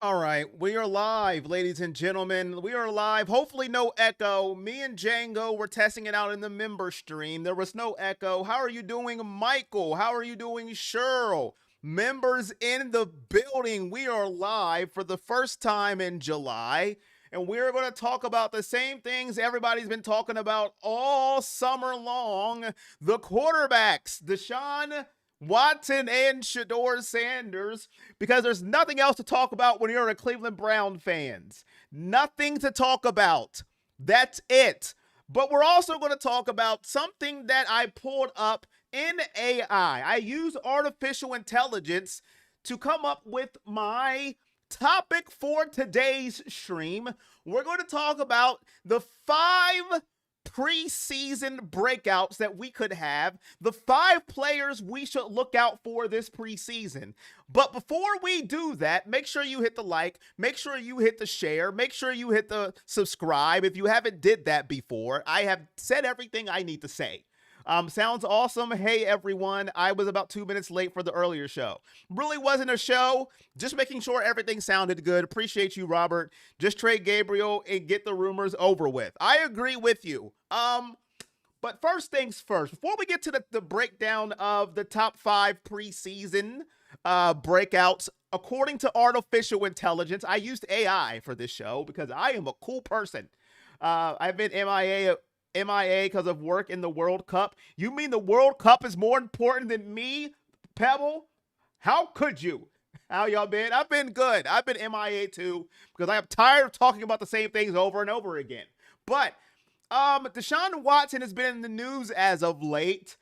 All right, we are live, ladies and gentlemen. We are live. Hopefully, no echo. Me and Django were testing it out in the member stream. There was no echo. How are you doing, Michael? How are you doing, Cheryl? Members in the building. We are live for the first time in July, and we're going to talk about the same things everybody's been talking about all summer long: the quarterbacks, Deshaun Watson and Shador Sanders, because there's nothing else to talk about when you're a Cleveland Brown fans. Nothing to talk about. That's it. But we're also going to talk about something that I pulled up in AI. I use artificial intelligence to come up with my topic for today's stream. We're going to talk about the 5 preseason breakouts that we could have, the 5 players we should look out for this preseason. But before we do that, make sure you hit the like, make sure you hit the share, make sure you hit the subscribe if you haven't did that before. I have said everything I need to say. Sounds awesome. Hey everyone, I was about 2 minutes late for the earlier show. Really wasn't a show, just making sure everything sounded good. Appreciate you, Robert. Just trade Gabriel and get the rumors over with. I agree with you. But first things first, before we get to the breakdown of the top 5 preseason breakouts, according to artificial intelligence, I used AI for this show because I am a cool person. I've been MIA because of work in the World Cup. You mean the World Cup is more important than me, Pebble? How could you? How y'all been? I've been good. I've been MIA too because I am tired of talking about the same things over and over again. But Deshaun Watson has been in the news as of late.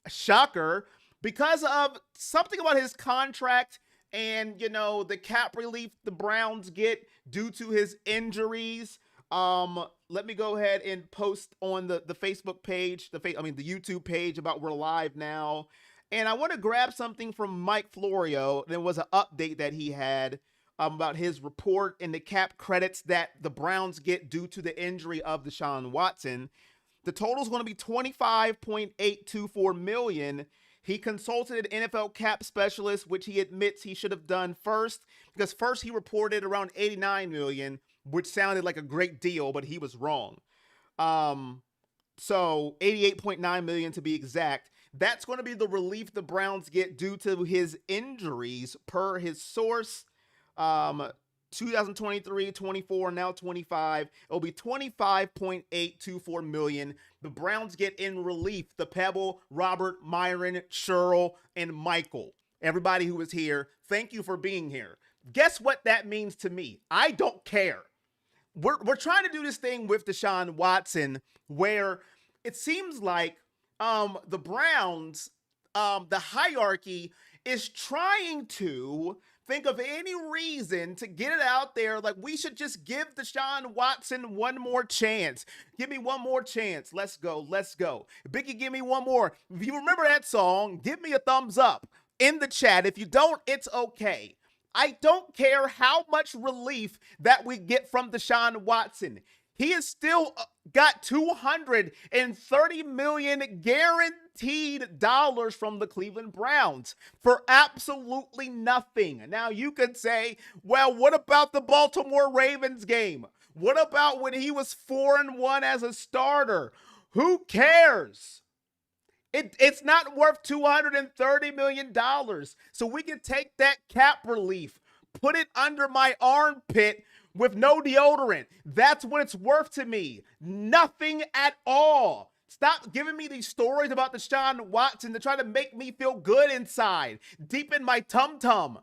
Shocker, because of something about his contract and, the cap relief the Browns get due to his injuries. Let me go ahead and post on the Facebook page, the YouTube page about we're live now. And I want to grab something from Mike Florio. There was an update that he had about his report and the cap credits that the Browns get due to the injury of Deshaun Watson. The total is going to be $25.824 million. He consulted an NFL cap specialist, which he admits he should have done first, because first he reported around $89 million, which sounded like a great deal, but he was wrong. So $88.9 million to be exact. That's going to be the relief the Browns get due to his injuries per his source. 2023, 24, now 25. It'll be $25.824 million. The Browns get in relief. The Pebble, Robert, Myron, Cheryl, and Michael. Everybody who is here, thank you for being here. Guess what that means to me? I don't care. We're trying to do this thing with Deshaun Watson where it seems like the Browns, the hierarchy is trying to think of any reason to get it out there like we should just give Deshaun Watson one more chance. Give me one more chance. Let's go. Let's go. Biggie, give me one more. If you remember that song, give me a thumbs up in the chat. If you don't, it's okay. I don't care how much relief that we get from Deshaun Watson. He has still got $230 million guaranteed dollars from the Cleveland Browns for absolutely nothing. Now you could say, well, what about the Baltimore Ravens game? What about when he was 4-1 as a starter? Who cares? It's not worth $230 million. So we can take that cap relief, put it under my armpit with no deodorant. That's what it's worth to me. Nothing at all. Stop giving me these stories about Deshaun Watson to try to make me feel good inside, deep in my tum-tum.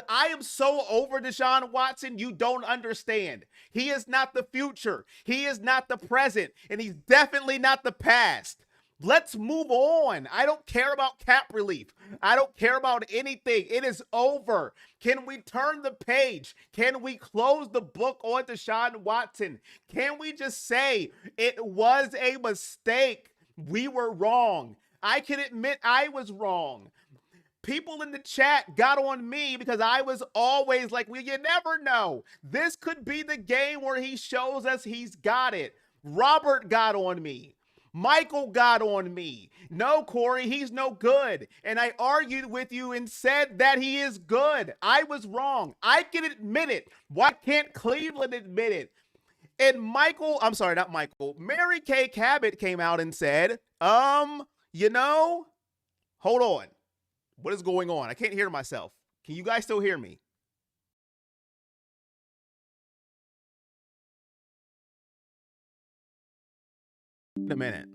I am so over Deshaun Watson, you don't understand. He is not the future. He is not the present. And he's definitely not the past. Let's move on. I don't care about cap relief. I don't care about anything. It is over. Can we turn the page? Can we close the book on Deshaun Watson? Can we just say it was a mistake? We were wrong. I can admit I was wrong. People in the chat got on me because I was always like, well, you never know. This could be the game where he shows us he's got it. Robert got on me. Michael got on me. No, Corey, he's no good. And I argued with you and said that he is good. I was wrong. I can admit it. Why can't Cleveland admit it? And Mary Kay Cabot came out and said, you know, hold on. What is going on? I can't hear myself. Can you guys still hear me?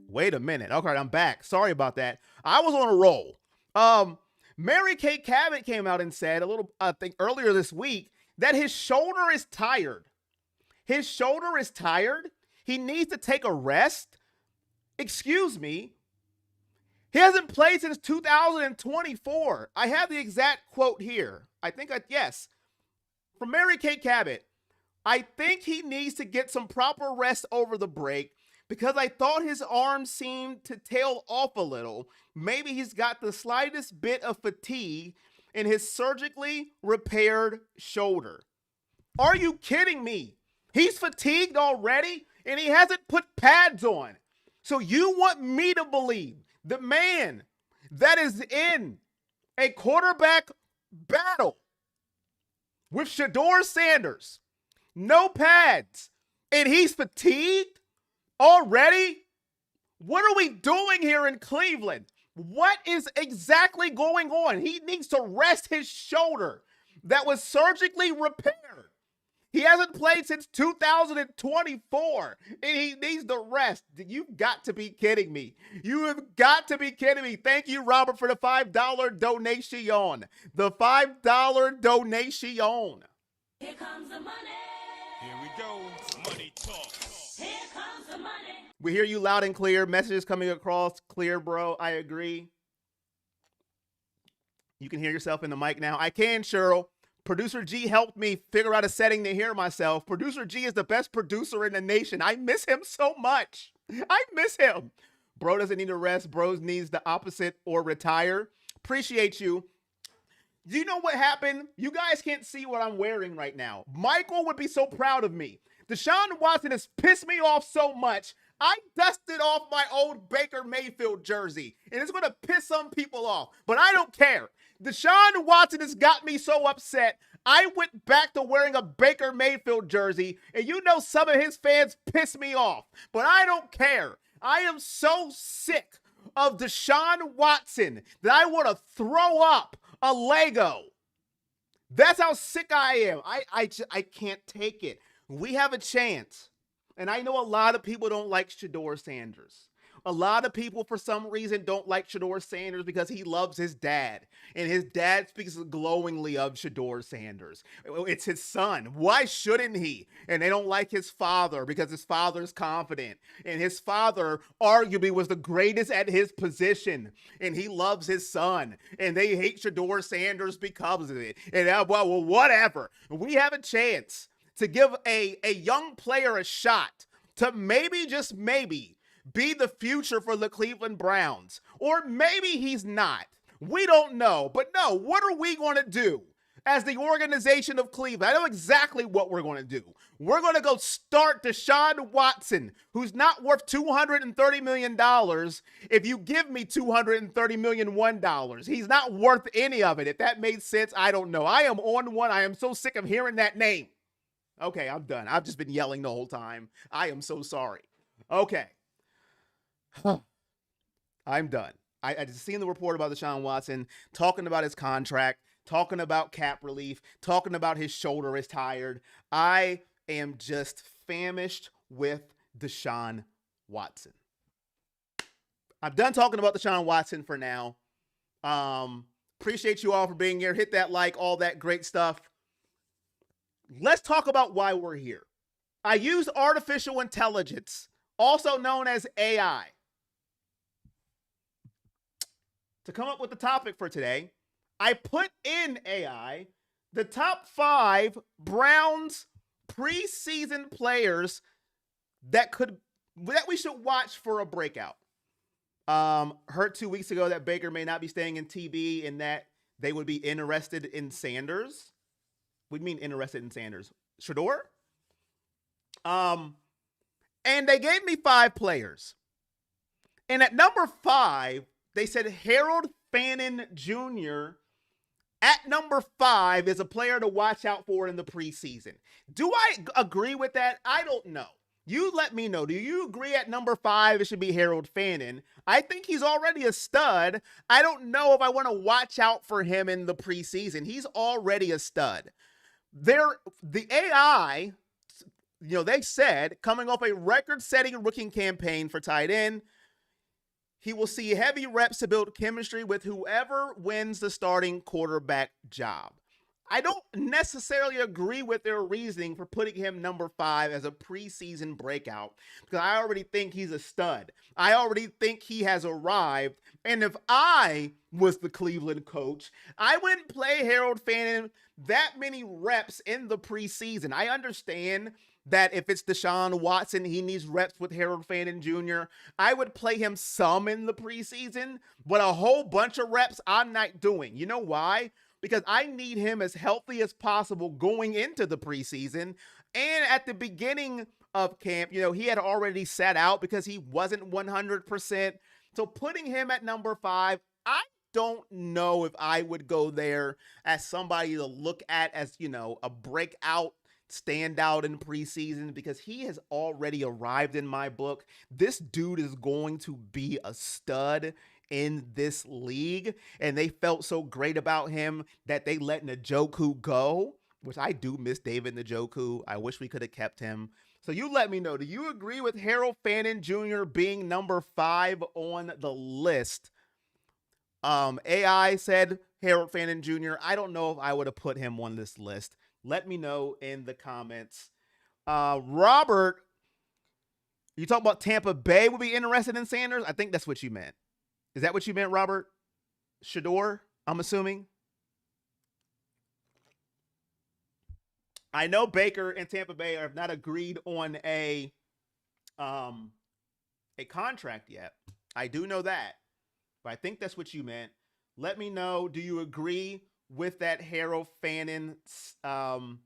Wait a minute. Okay, I'm back. Sorry about that. I was on a roll. Mary Kay Cabot came out and said I think earlier this week, that his shoulder is tired. His shoulder is tired. He needs to take a rest. Excuse me. He hasn't played since 2024. I have the exact quote here. Yes. From Mary Kay Cabot. I think he needs to get some proper rest over the break because I thought his arm seemed to tail off a little. Maybe he's got the slightest bit of fatigue in his surgically repaired shoulder. Are you kidding me? He's fatigued already and he hasn't put pads on. So you want me to believe the man that is in a quarterback battle with Shedeur Sanders, no pads, and he's fatigued already? What are we doing here in Cleveland? What is exactly going on? He needs to rest his shoulder that was surgically repaired. He hasn't played since 2024, and he needs the rest. You've got to be kidding me. You have got to be kidding me. Thank you, Robert, for the $5 donation. The $5 donation. Here comes the money. Here we go. Money talk. Here comes the money. We hear you loud and clear. Messages coming across clear, bro. I agree. You can hear yourself in the mic now. I can, Cheryl. Producer G helped me figure out a setting to hear myself. Producer G is the best producer in the nation. I miss him so much. I miss him. Bro doesn't need a rest. Bro needs the opposite or retire. Appreciate you. Do you know what happened? You guys can't see what I'm wearing right now. Michael would be so proud of me. Deshaun Watson has pissed me off so much. I dusted off my old Baker Mayfield jersey, and it's going to piss some people off, but I don't care. Deshaun Watson has got me so upset. I went back to wearing a Baker Mayfield jersey, and you know some of his fans piss me off, but I don't care. I am so sick of Deshaun Watson that I want to throw up a Lego. That's how sick I am. I can't take it. We have a chance. And I know a lot of people don't like Shedeur Sanders. A lot of people, for some reason, don't like Shedeur Sanders because he loves his dad. And his dad speaks glowingly of Shedeur Sanders. It's his son. Why shouldn't he? And they don't like his father because his father's confident. And his father arguably was the greatest at his position. And he loves his son. And they hate Shedeur Sanders because of it. And well, whatever. We have a chance to give a young player a shot to maybe, just maybe, be the future for the Cleveland Browns. Or maybe he's not. We don't know. But no, what are we going to do as the organization of Cleveland? I know exactly what we're going to do. We're going to go start Deshaun Watson, who's not worth $230 million if you give me $230 million $1. He's not worth any of it. If that made sense, I don't know. I am on one. I am so sick of hearing that name. Okay, I'm done. I've just been yelling the whole time. I am so sorry. Okay. I'm done. I just seen the report about Deshaun Watson, talking about his contract, talking about cap relief, talking about his shoulder is tired. I am just famished with Deshaun Watson. I'm done talking about Deshaun Watson for now. Appreciate you all for being here. Hit that like, all that great stuff. Let's talk about why we're here. I used artificial intelligence, also known as AI, to come up with the topic for today. I put in AI the top 5 Browns preseason players that we should watch for a breakout. Heard 2 weeks ago that Baker may not be staying in TB and that they would be interested in Sanders. What do you mean interested in Sanders? Shedeur? And they gave me 5 players. And at number 5, they said Harold Fannin Jr. at number 5 is a player to watch out for in the preseason. Do I agree with that? I don't know. You let me know. Do you agree at number 5 it should be Harold Fannin? I think he's already a stud. I don't know if I want to watch out for him in the preseason. He's already a stud. The AI, they said, coming off a record-setting rookie campaign for tight end, he will see heavy reps to build chemistry with whoever wins the starting quarterback job. I don't necessarily agree with their reasoning for putting him number 5 as a preseason breakout, because I already think he's a stud. I already think he has arrived. And if I was the Cleveland coach, I wouldn't play Harold Fannin that many reps in the preseason. I understand that if it's Deshaun Watson, he needs reps with Harold Fannin Jr. I would play him some in the preseason, but a whole bunch of reps I'm not doing. You know why? Because I need him as healthy as possible going into the preseason. And at the beginning of camp, he had already sat out because he wasn't 100%. So putting him at number 5, I don't know if I would go there as somebody to look at as, a breakout standout in preseason, because he has already arrived in my book. This dude is going to be a stud in this league, and they felt so great about him that they let Njoku go, which I do miss David Njoku. I wish we could have kept him. So you let me know. Do you agree with Harold Fannin Jr. being number 5 on the list? AI said Harold Fannin Jr. I don't know if I would have put him on this list. Let me know in the comments. Robert, you talk about Tampa Bay would be interested in Sanders? I think that's what you meant. Is that what you meant, Robert? Shador, I'm assuming. I know Baker and Tampa Bay have not agreed on a contract yet. I do know that, but I think that's what you meant. Let me know. Do you agree with that Harold Fannin? Him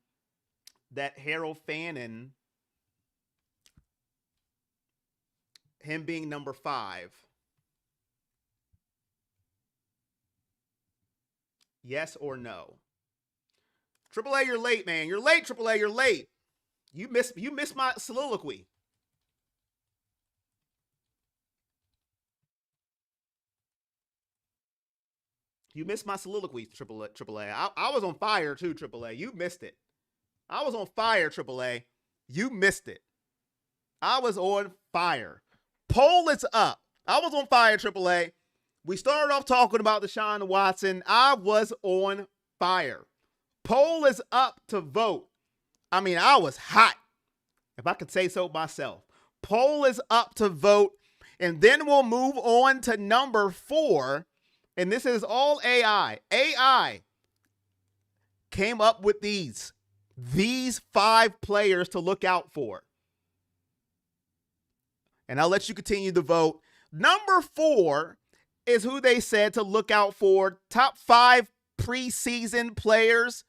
being number 5. Yes or no? AAA, you're late, man. You're late, AAA. You're late. You missed my soliloquy. You missed my soliloquy, AAA. I was on fire too, AAA. You missed it. I was on fire, AAA. You missed it. I was on fire. Poll is up. I was on fire, AAA. We started off talking about Deshaun Watson. I was on fire. Poll is up to vote. I mean, I was hot, if I could say so myself. Poll is up to vote. And then we'll move on to number 4. And this is all AI. AI came up with these 5 players to look out for. And I'll let you continue to vote. Number 4 is who they said to look out for. Top 5 preseason players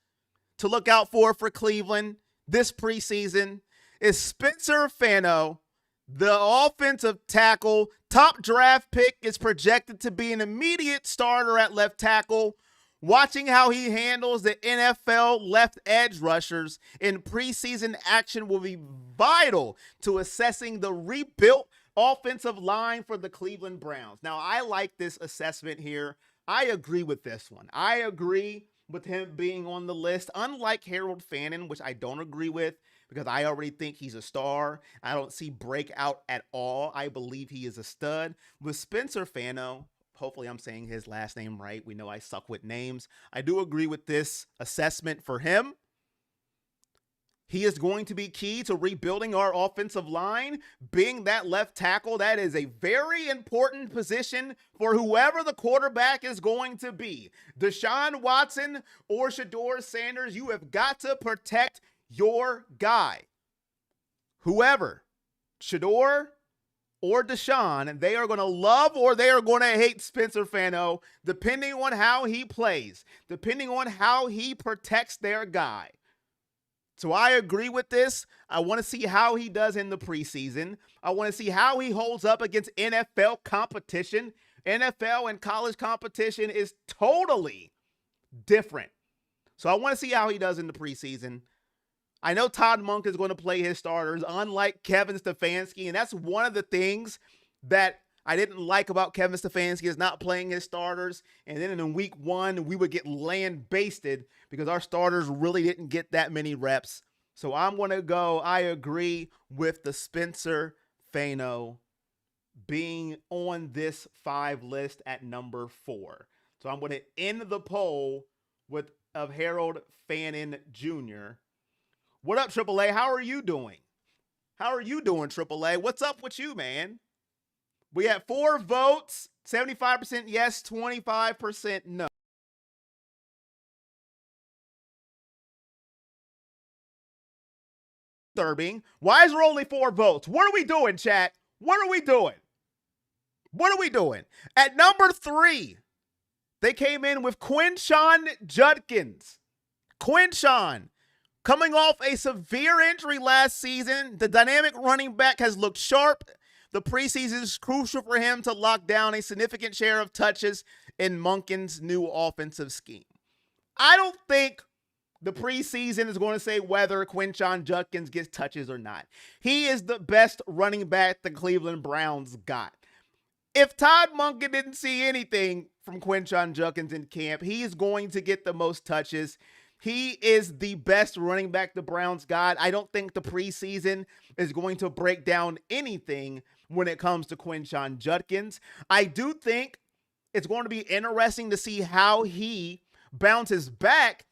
to look out for Cleveland this preseason is Spencer Fano, the offensive tackle. Top draft pick, is projected to be an immediate starter at left tackle. Watching how he handles the NFL left edge rushers in preseason action will be vital to assessing the rebuilt offensive line for the Cleveland Browns. Now, I like this assessment here. I agree with this one. I agree with him being on the list, unlike Harold Fannin, which I don't agree with because I already think he's a star. I don't see breakout at all. I believe he is a stud. With Spencer Fano, hopefully I'm saying his last name right. We know I suck with names. I do agree with this assessment for him. He is going to be key to rebuilding our offensive line. Being that left tackle, that is a very important position for whoever the quarterback is going to be. Deshaun Watson or Shador Sanders, you have got to protect your guy. Whoever, Shador or Deshaun, they are going to love or they are going to hate Spencer Fano, depending on how he plays, depending on how he protects their guy. So I agree with this. I want to see how he does in the preseason. I want to see how he holds up against NFL competition. NFL and college competition is totally different. So I want to see how he does in the preseason. I know Todd Monk is going to play his starters, unlike Kevin Stefanski. And that's one of the things that I didn't like about Kevin Stefanski is not playing his starters. And then in week 1, we would get land basted because our starters really didn't get that many reps. So I'm going to go, I agree with the Spencer Fano being on this 5 list at number 4. So I'm going to end the poll of Harold Fannin Jr. What up, AAA? How are you doing? How are you doing, AAA? What's up with you, man? We had 4 votes, 75% yes, 25% no. Disturbing. Why is there only 4 votes? What are we doing, chat? What are we doing? What are we doing? At number 3, they came in with Quinshon Judkins. Quinshon, coming off a severe injury last season, the dynamic running back has looked sharp. The preseason is crucial for him to lock down a significant share of touches in Monken's new offensive scheme. I don't think the preseason is going to say whether Quinshon Judkins gets touches or not. He is the best running back the Cleveland Browns got. If Todd Monken didn't see anything from Quinshon Judkins in camp, he is going to get the most touches. He is the best running back the Browns got. I don't think the preseason is going to break down anything when it comes to Quinshon Judkins. I do think it's going to be interesting to see how he bounces back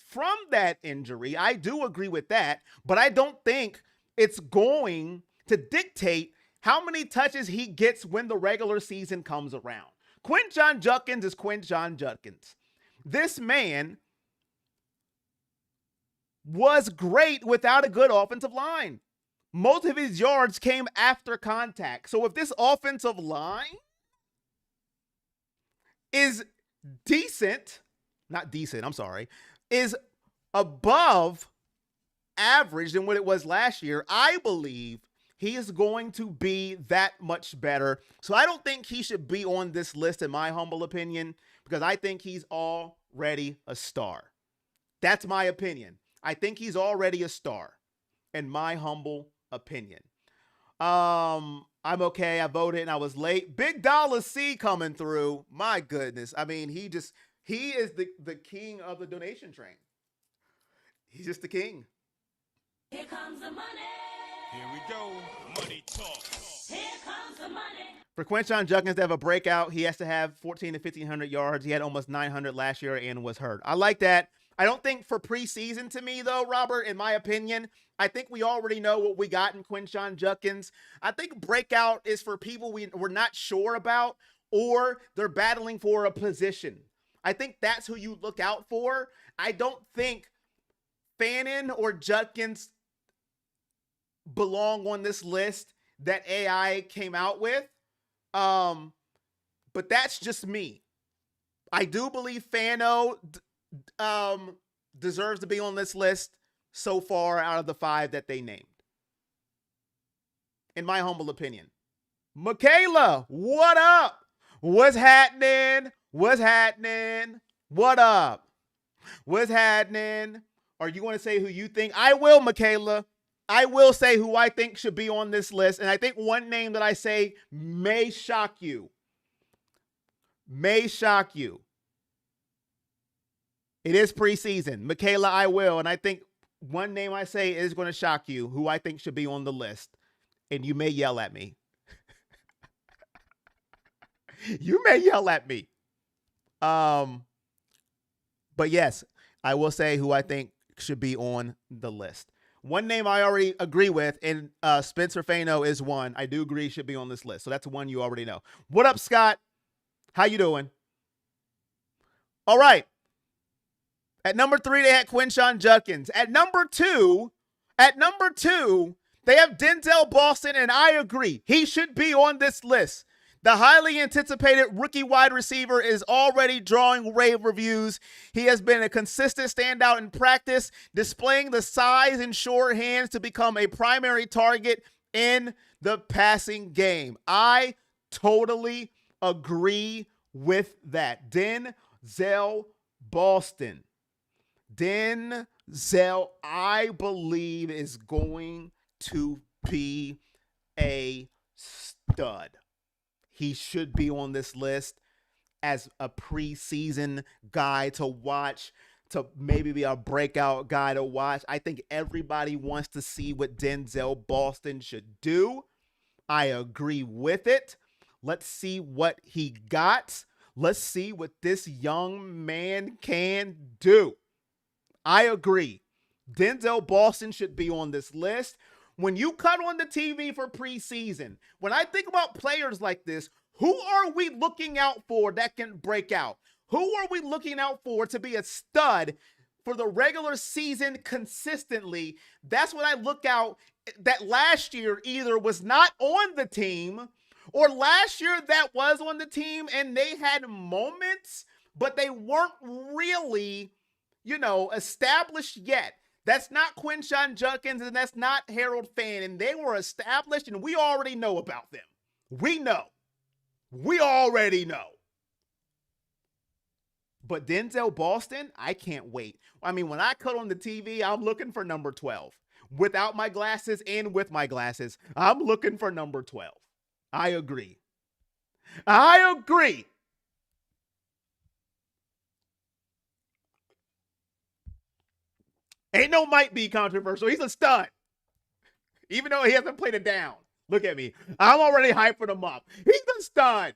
from that injury. I do agree with that, but I don't think it's going to dictate how many touches he gets when the regular season comes around. Quinshon Judkins is Quinshon Judkins. This man was great without a good offensive line. Most of his yards came after contact. So if this offensive line is is above average than what it was last year, I believe he is going to be that much better. So I don't think he should be on this list, in my humble opinion, because I think he's already a star. That's my opinion. I think he's already a star, in my humble opinion. I'm okay. I voted and I was late. Big Dollar C coming through. My goodness. I mean, he is the king of the donation train. He's just the king. Here comes the money. Here we go. Money talk. Here comes the money. For Quinshon Judkins to have a breakout, he has to have 1,400 to 1,500 yards. He had almost 900 last year and was hurt. I like that. I don't think for preseason, to me, though, Robert, in my opinion, I think we already know what we got in Quinshon Judkins. I think breakout is for people we're not sure about, or they're battling for a position. I think that's who you look out for. I don't think Fannin or Judkins belong on this list that AI came out with. But that's just me. I do believe Fano deserves to be on this list so far out of the 5 that they named, in my humble opinion. Michaela, what up? What's happening? What's happening? What up? What's happening? Are you going to say who you think? I will, Michaela. I will say who I think should be on this list. And I think one name that I say may shock you. May shock you. It is preseason. Michaela, I will. And I think one name I say is going to shock you, who I think should be on the list. And you may yell at me. You may yell at me. But yes, I will say who I think should be on the list. One name I already agree with, and Spencer Fano is one. I do agree should be on this list. So that's one you already know. What up, Scott? How you doing? All right. At number 3, they had Quinshon Judkins. At number two, they have Denzel Boston, and I agree. He should be on this list. The highly anticipated rookie wide receiver is already drawing rave reviews. He has been a consistent standout in practice, displaying the size and short hands to become a primary target in the passing game. I totally agree with that. Denzel Boston. Denzel, I believe, is going to be a stud. He should be on this list as a preseason guy to watch, to maybe be a breakout guy to watch. I think everybody wants to see what Denzel Boston should do. I agree with it. Let's see what he got. Let's see what this young man can do. I agree. Denzel Boston should be on this list. When you cut on the TV for preseason, when I think about players like this, who are we looking out for that can break out? Who are we looking out for to be a stud for the regular season consistently? That's what I look out that last year either was not on the team or last year that was on the team and they had moments, but they weren't really, established yet. That's not Quinshon Judkins and that's not Harold Fan. And they were established and we already know about them. We know. We already know. But Denzel Boston, I can't wait. I mean, when I cut on the TV, I'm looking for number 12. Without my glasses and with my glasses, I'm looking for number 12. I agree. I agree. Ain't no might be controversial. He's a stud. Even though he hasn't played it down. Look at me. I'm already hyping him up. He's a stud.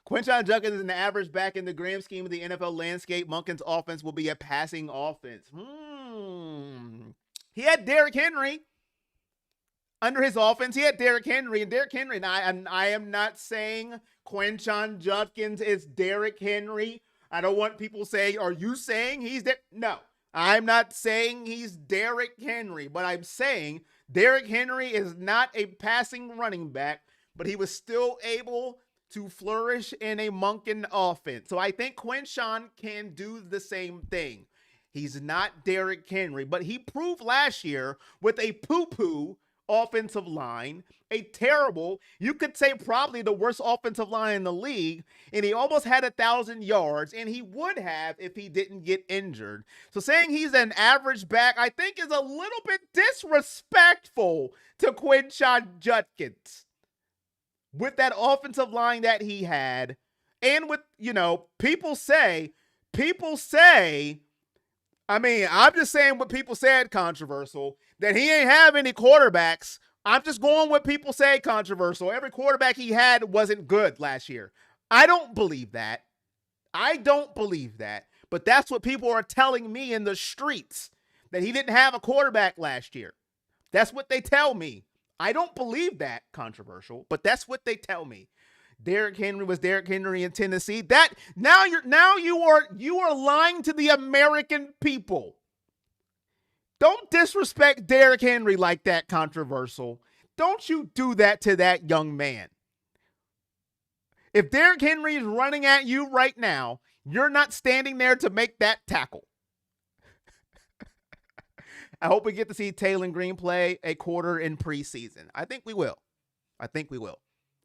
Quinshon Judkins is an average back in the grand scheme of the NFL landscape. Monken's offense will be a passing offense. He had Derrick Henry under his offense. He had Derrick Henry. And Derrick Henry, and I am not saying Quinshon Judkins is Derrick Henry. I don't want people saying, are you saying he's there? No. I'm not saying he's Derrick Henry, but I'm saying Derrick Henry is not a passing running back, but he was still able to flourish in a Monken offense. So I think Quinshon can do the same thing. He's not Derrick Henry, but he proved last year with a poo-poo offensive line, a terrible, you could say probably the worst offensive line in the league, and he almost had 1,000 yards, and he would have if he didn't get injured. So saying he's an average back, I think is a little bit disrespectful to Quinshon Judkins with that offensive line that he had, and with, people say, I mean, I'm just saying what people said controversial, that he ain't have any quarterbacks. I'm just going what people say controversial. Every quarterback he had wasn't good last year. I don't believe that. But that's what people are telling me in the streets, that he didn't have a quarterback last year. That's what they tell me. I don't believe that controversial, but that's what they tell me. Derrick Henry was Derrick Henry in Tennessee. That now you are lying to the American people. Don't disrespect Derrick Henry like that, controversial. Don't you do that to that young man. If Derrick Henry is running at you right now, you're not standing there to make that tackle. I hope we get to see Taylor Green play a quarter in preseason. I think we will.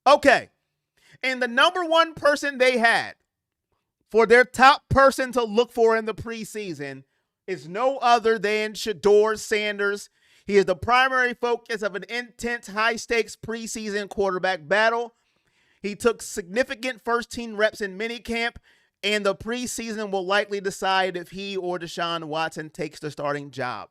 Okay. And the number one person they had for their top person to look for in the preseason is no other than Shedeur Sanders. He is the primary focus of an intense, high-stakes preseason quarterback battle. He took significant first-team reps in minicamp, and the preseason will likely decide if he or Deshaun Watson takes the starting job.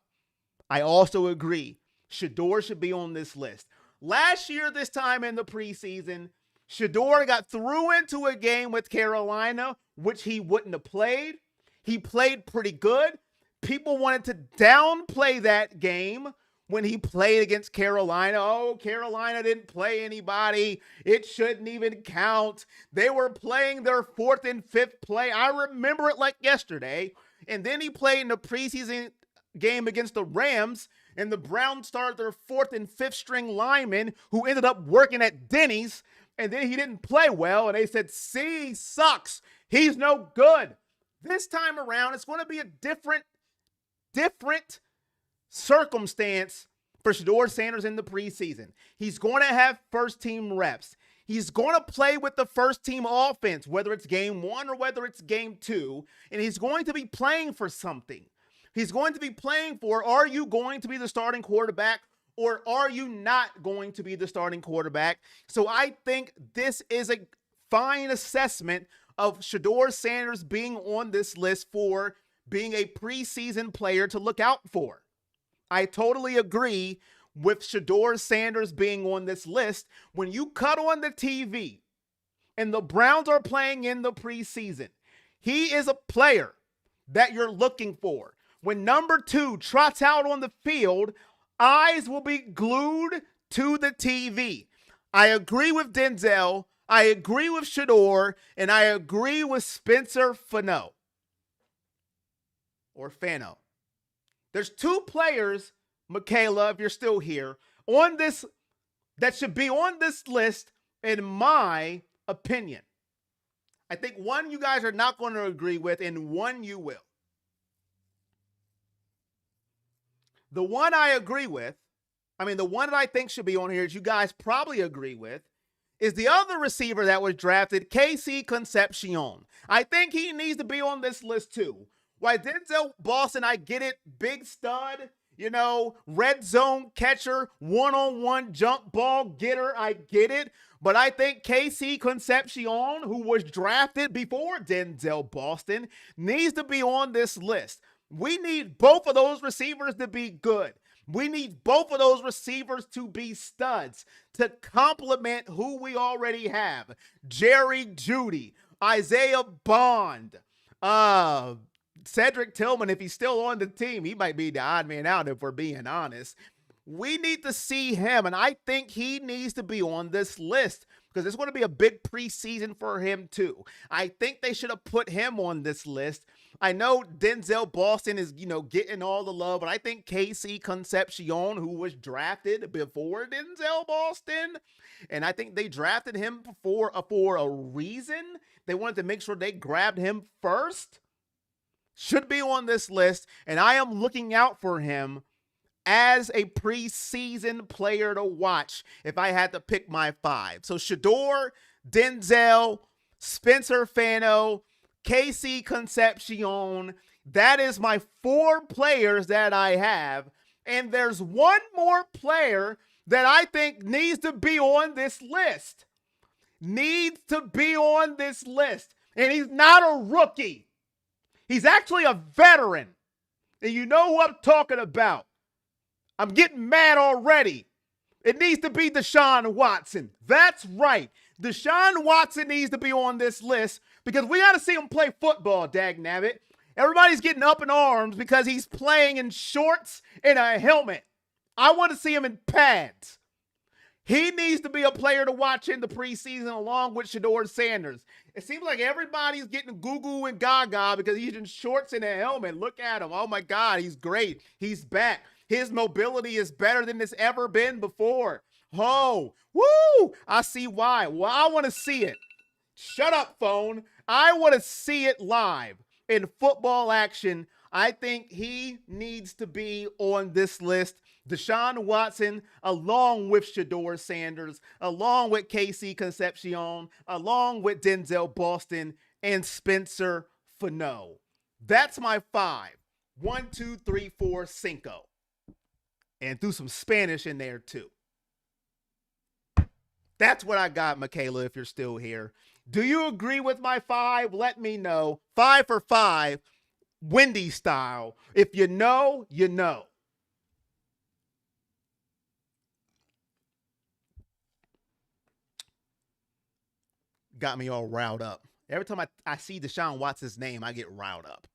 I also agree. Shedeur should be on this list. Last year, this time in the preseason, Shedeur got through into a game with Carolina, which he wouldn't have played. He played pretty good. People wanted to downplay that game when he played against Carolina. Oh, Carolina didn't play anybody. It shouldn't even count. They were playing their fourth and fifth play. I remember it like yesterday. And then he played in the preseason game against the Rams, and the Browns started their fourth and fifth string linemen who ended up working at Denny's, and then he didn't play well, and they said, see, he sucks. He's no good. This time around, it's going to be a different circumstance for Shedeur Sanders in the preseason. He's going to have first-team reps. He's going to play with the first-team offense, whether it's game 1 or whether it's game 2, and he's going to be playing for something. He's going to be playing for, are you going to be the starting quarterback or are you not going to be the starting quarterback? So I think this is a fine assessment of Shedeur Sanders being on this list for being a preseason player to look out for. I totally agree with Shedeur Sanders being on this list. When you cut on the TV and the Browns are playing in the preseason, he is a player that you're looking for. When number 2 trots out on the field, eyes will be glued to the TV. I agree with Denzel. I agree with Shedeur, and I agree with Spencer Fano. Or Fano. There's 2 players, Michaela, if you're still here, on this that should be on this list, in my opinion. I think one you guys are not going to agree with, and one you will. The one I agree with, the one that I think should be on here, is you guys probably agree with, is the other receiver that was drafted, KC Concepcion. I think he needs to be on this list too. Why, Denzel Boston, I get it, big stud, red zone catcher, one-on-one jump ball getter, I get it. But I think KC Concepcion, who was drafted before Denzel Boston, needs to be on this list. We need both of those receivers to be good. We need both of those receivers to be studs to complement who we already have. Jerry Jeudy, Isaiah Bond, Cedric Tillman, if he's still on the team, he might be the odd man out if we're being honest. We need to see him, and I think he needs to be on this list because it's going to be a big preseason for him too. I think they should have put him on this list. I know Denzel Boston is, getting all the love, but I think KC Concepcion, who was drafted before Denzel Boston, and I think they drafted him for a reason. They wanted to make sure they grabbed him first. Should be on this list, and I am looking out for him as a preseason player to watch if I had to pick my 5. So Shedeur, Denzel, Spencer Fano, KC Concepcion. That is my 4 players that I have. And there's one more player that I think needs to be on this list. Needs to be on this list. And he's not a rookie. He's actually a veteran. And you know who I'm talking about. I'm getting mad already. It needs to be Deshaun Watson. That's right. Deshaun Watson needs to be on this list because we got to see him play football, dagnabbit. Everybody's getting up in arms because he's playing in shorts and a helmet. I want to see him in pads. He needs to be a player to watch in the preseason along with Shedeur Sanders. It seems like everybody's getting goo-goo and gaga because he's in shorts and a helmet. Look at him. Oh, my God. He's great. He's back. His mobility is better than it's ever been before. Oh, woo! I see why. Well, I want to see it. Shut up, phone. I want to see it live in football action. I think he needs to be on this list. Deshaun Watson, along with Shedeur Sanders, along with KC Concepcion, along with Denzel Boston, and Spencer Fano. That's my 5. 1, 2, 3, 4, cinco. And threw some Spanish in there too. That's what I got, Michaela, if you're still here. Do you agree with my 5? Let me know. 5 for 5, Wendy style. If you know, you know. Got me all riled up. Every time I see Deshaun Watson's name, I get riled up.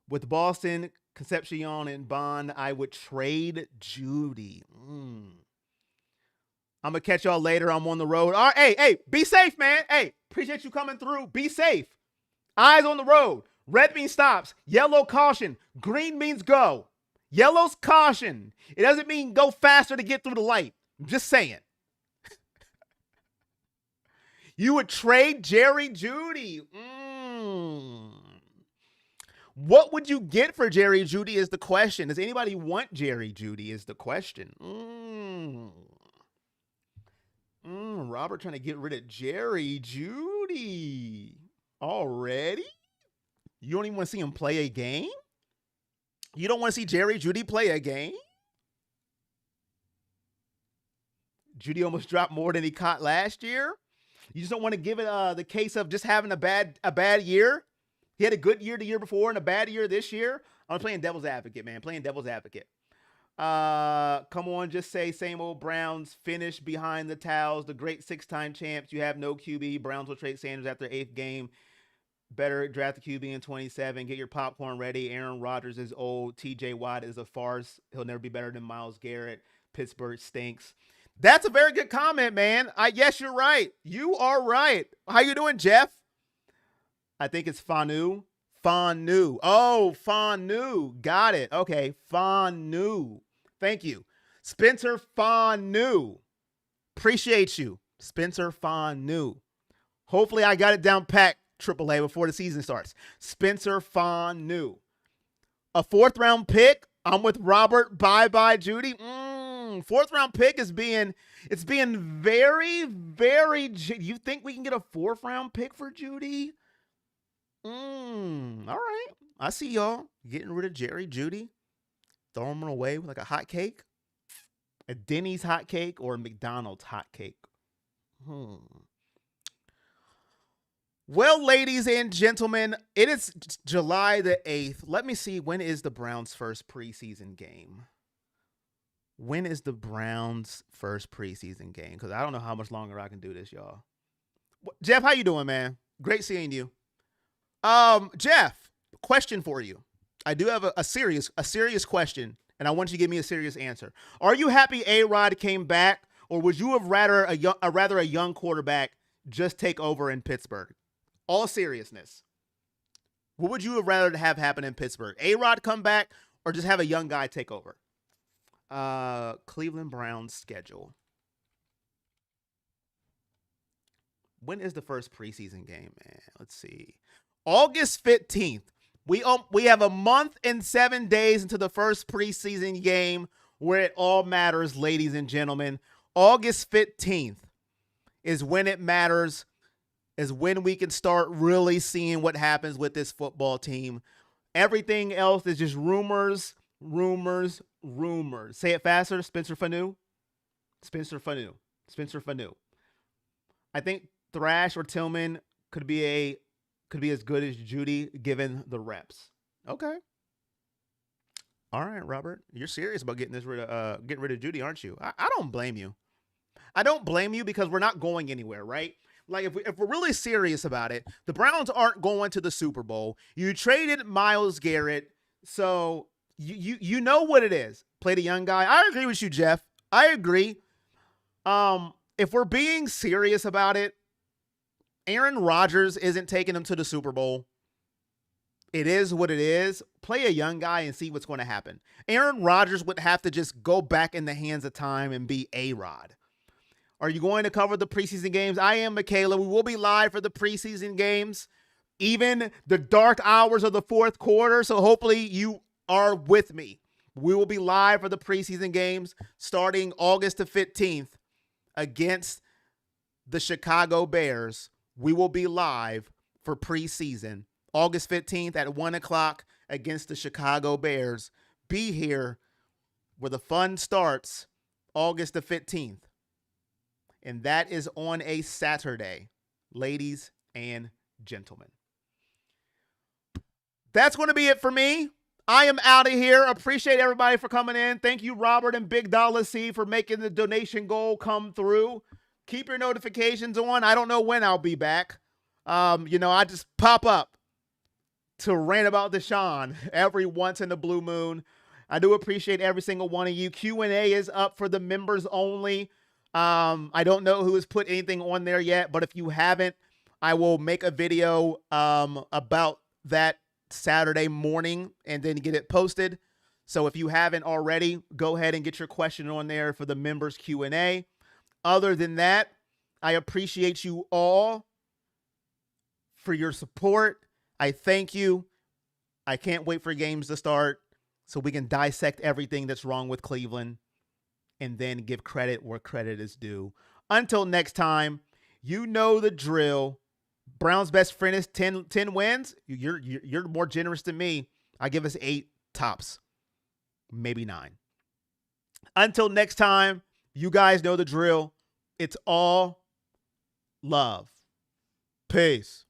With Boston, Concepcion, and Bond, I would trade Jeudy. I'm going to catch y'all later. I'm on the road. All right, hey, be safe, man. Hey, appreciate you coming through. Be safe. Eyes on the road. Red means stops. Yellow, caution. Green means go. Yellow's caution. It doesn't mean go faster to get through the light. Just saying. You would trade Jerry Jeudy. What would you get for Jerry Jeudy is the question. Does anybody want Jerry Jeudy is the question. Robert trying to get rid of Jerry Jeudy already? You don't even want to see him play a game? You don't want to see Jerry Jeudy play a game? Jeudy almost dropped more than he caught last year. You just don't want to give it the case of just having a bad year. He had a good year the year before and a bad year this year. I'm playing devil's advocate, man. Playing devil's advocate. Come on, just say same old Browns. Finish behind the towels. The great 6-time champs. You have no QB. Browns will trade Sanders after 8th game. Better draft the QB in 27. Get your popcorn ready. Aaron Rodgers is old. TJ Watt is a farce. He'll never be better than Myles Garrett. Pittsburgh stinks. That's a very good comment, man. Yes, you're right. You are right. How you doing, Jeff? I think it's Fanu. Fanu. Oh, Fanu. Got it. Okay. Fanu. Thank you. Spencer Fanu. Appreciate you. Spencer Fanu. Hopefully I got it down pat, AAA, before the season starts. Spencer Fanu. A 4th-round pick. I'm with Robert. Bye-bye, Jeudy. 4th-round pick is being very, very. You think we can get a 4th-round pick for Jeudy? All right. I see y'all getting rid of Jerry Jeudy. Throw him away with like a hot cake. A Denny's hot cake or a McDonald's hot cake. Well, ladies and gentlemen, it is July the 8th. Let me see, when is the Browns' first preseason game? When is the Browns' first preseason game? Because I don't know how much longer I can do this, y'all. Jeff, how you doing, man? Great seeing you. Jeff, question for you. I do have a serious question, and I want you to give me a serious answer. Are you happy A-Rod came back, or would you have rather a young quarterback just take over in Pittsburgh? All seriousness. What would you have rather have happen in Pittsburgh? A-Rod come back, or just have a young guy take over? Cleveland Browns schedule. When is the first preseason game, man? Let's see. August 15th. We have a month and 7 days into the first preseason game where it all matters, ladies and gentlemen. August 15th is when it matters, is when we can start really seeing what happens with this football team. Everything else is just rumors. Say it faster. Spencer Fanu. I think Thrash or Tillman could be as good as Jeudy given the reps. Okay. All right, Robert. You're serious about getting rid of Jeudy, aren't you? I don't blame you. I don't blame you because we're not going anywhere, right? Like if we're really serious about it, the Browns aren't going to the Super Bowl. You traded Myles Garrett, so you know what it is. Play the young guy. I agree with you, Jeff. I agree. If we're being serious about it, Aaron Rodgers isn't taking them to the Super Bowl. It is what it is. Play a young guy and see what's going to happen. Aaron Rodgers would have to just go back in the hands of time and be A-Rod. Are you going to cover the preseason games? I am, Michaela. We will be live for the preseason games, even the dark hours of the fourth quarter. So hopefully you are with me. We will be live for the preseason games starting August the 15th against the Chicago Bears. We will be live for preseason August 15th at 1 o'clock against the Chicago Bears. Be here where the fun starts August the 15th. And that is on a Saturday, ladies and gentlemen. That's going to be it for me. I am out of here. Appreciate everybody for coming in. Thank you, Robert and Big Dollar C, for making the donation goal come through. Keep your notifications on. I don't know when I'll be back. I just pop up to rant about Deshaun every once in the blue moon. I do appreciate every single one of you. Q&A is up for the members only. I don't know who has put anything on there yet, but if you haven't, I will make a video about that Saturday morning and then get it posted. So if you haven't already, go ahead and get your question on there for the members Q&A. Other than that, I appreciate you all for your support. I thank you. I can't wait for games to start so we can dissect everything that's wrong with Cleveland and then give credit where credit is due. Until next time, you know the drill. Brown's best friend is 10 wins. You're more generous than me. I give us 8 tops, maybe 9. Until next time, you guys know the drill. It's all love. Peace.